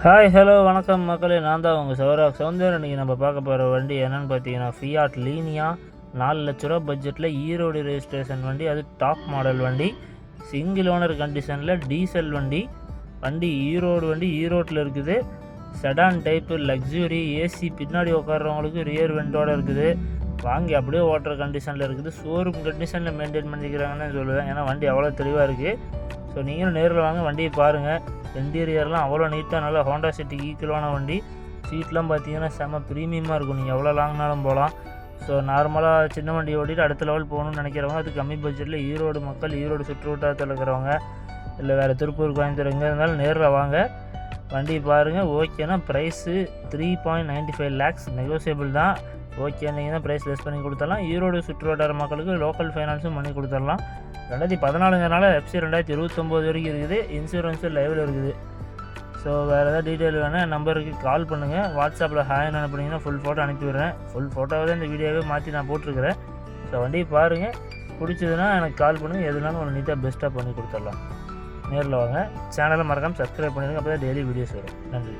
Hi hello வணக்கம் மக்களே, நான் தான் உங்கள் சௌந்தர். இன்றைக்கி நம்ம பார்க்க போகிற வண்டி என்னென்னு பார்த்தீங்கன்னா ஃபியாட் லீனியா 4 லட்ச ரூபா பட்ஜெட்டில் ஈரோடு ரெஜிஸ்ட்ரேஷன் வண்டி. அது டாப் மாடல் வண்டி, சிங்கிள் ஓனர் கண்டிஷனில் டீசல் வண்டி. ஈரோடு வண்டி ஈரோட்டில் இருக்குது. செடான் டைப்பு லக்ஸுரி ஏசி, பின்னாடி உட்கார்றவங்களுக்கு ரியர் வெண்டோடு இருக்குது. வாங்கி அப்படியே ஓட்டுற கண்டிஷனில் இருக்குது. ஷோரூம் கண்டிஷனில் மெயின்டைன் பண்ணிக்கிறாங்கன்னு சொல்லுவேன், ஏன்னா வண்டி அவ்வளோ தெளிவாக இருக்குது. ஸோ நீங்களும் நேரில் வாங்க, வண்டியை பாருங்கள். இன்டீரியர்லாம் அவ்வளோ நீட்டாக, நல்லா ஹோண்டா சிட்டிக்கு ஈக்குவலான வண்டி. சீட்லாம் பார்த்தீங்கன்னா செம்ம ப்ரீமியமாக இருக்கும், நீங்கள் எவ்வளோ லாங்னாலும் போகலாம். ஸோ நார்மலாக சின்ன வண்டி ஓட்டிட்டு அடுத்த லெவல் போகணுன்னு நினைக்கிறவங்க, அது கம்மி பட்ஜெட்டில் ஈரோடு மக்கள், ஈரோடு சுற்று வட்டாரத்தில் இருக்கிறவங்க, இல்லை வேறு திருப்பூர், கோயம்புத்தூர் எங்கே இருந்தாலும் நேரில் வாங்க, வண்டி பாருங்கள். ஓகேனா ப்ரைஸு 3.95 lakhs நெகோசியபிள் தான். ஓகே, நீங்கள் தான் ப்ரைஸ் லெஸ் பண்ணி கொடுத்துடலாம். ஈரோடு சுற்று வட்டார மக்களுக்கு லோக்கல் ஃபைனான்ஸும் பண்ணி கொடுத்துடலாம். 2014 எஃப்சி 2029 வரைக்கும் இருக்குது. இன்சூரன்ஸு லைவில் இருக்குது. ஸோ வேறு ஏதாவது டீட்டெயில் வேணால் நம்பருக்கு கால் பண்ணுங்கள். வாட்ஸ்அப்பில் ஹாய்னு அனுப்புனீங்கன்னா ஃபுல் ஃபோட்டோ அனுப்பிவிடுறேன். ஃபுல் ஃபோட்டோவை தான் இந்த வீடியோவே மாற்றி நான் போட்டிருக்கிறேன். ஸோ வண்டியை பாருங்கள், பிடிச்சதுன்னா எனக்கு கால் பண்ணுங்கள். எதுனாலும் ஒரு நீட்டாக பெஸ்ட்டாக பண்ணி கொடுத்துடலாம். நேரில் வாங்க. சேனலை மறக்காமல் சப்ஸ்கிரைப் பண்ணிடுங்க, அப்போ தான் டெய்லி வீடியோஸ் வரும். நன்றி.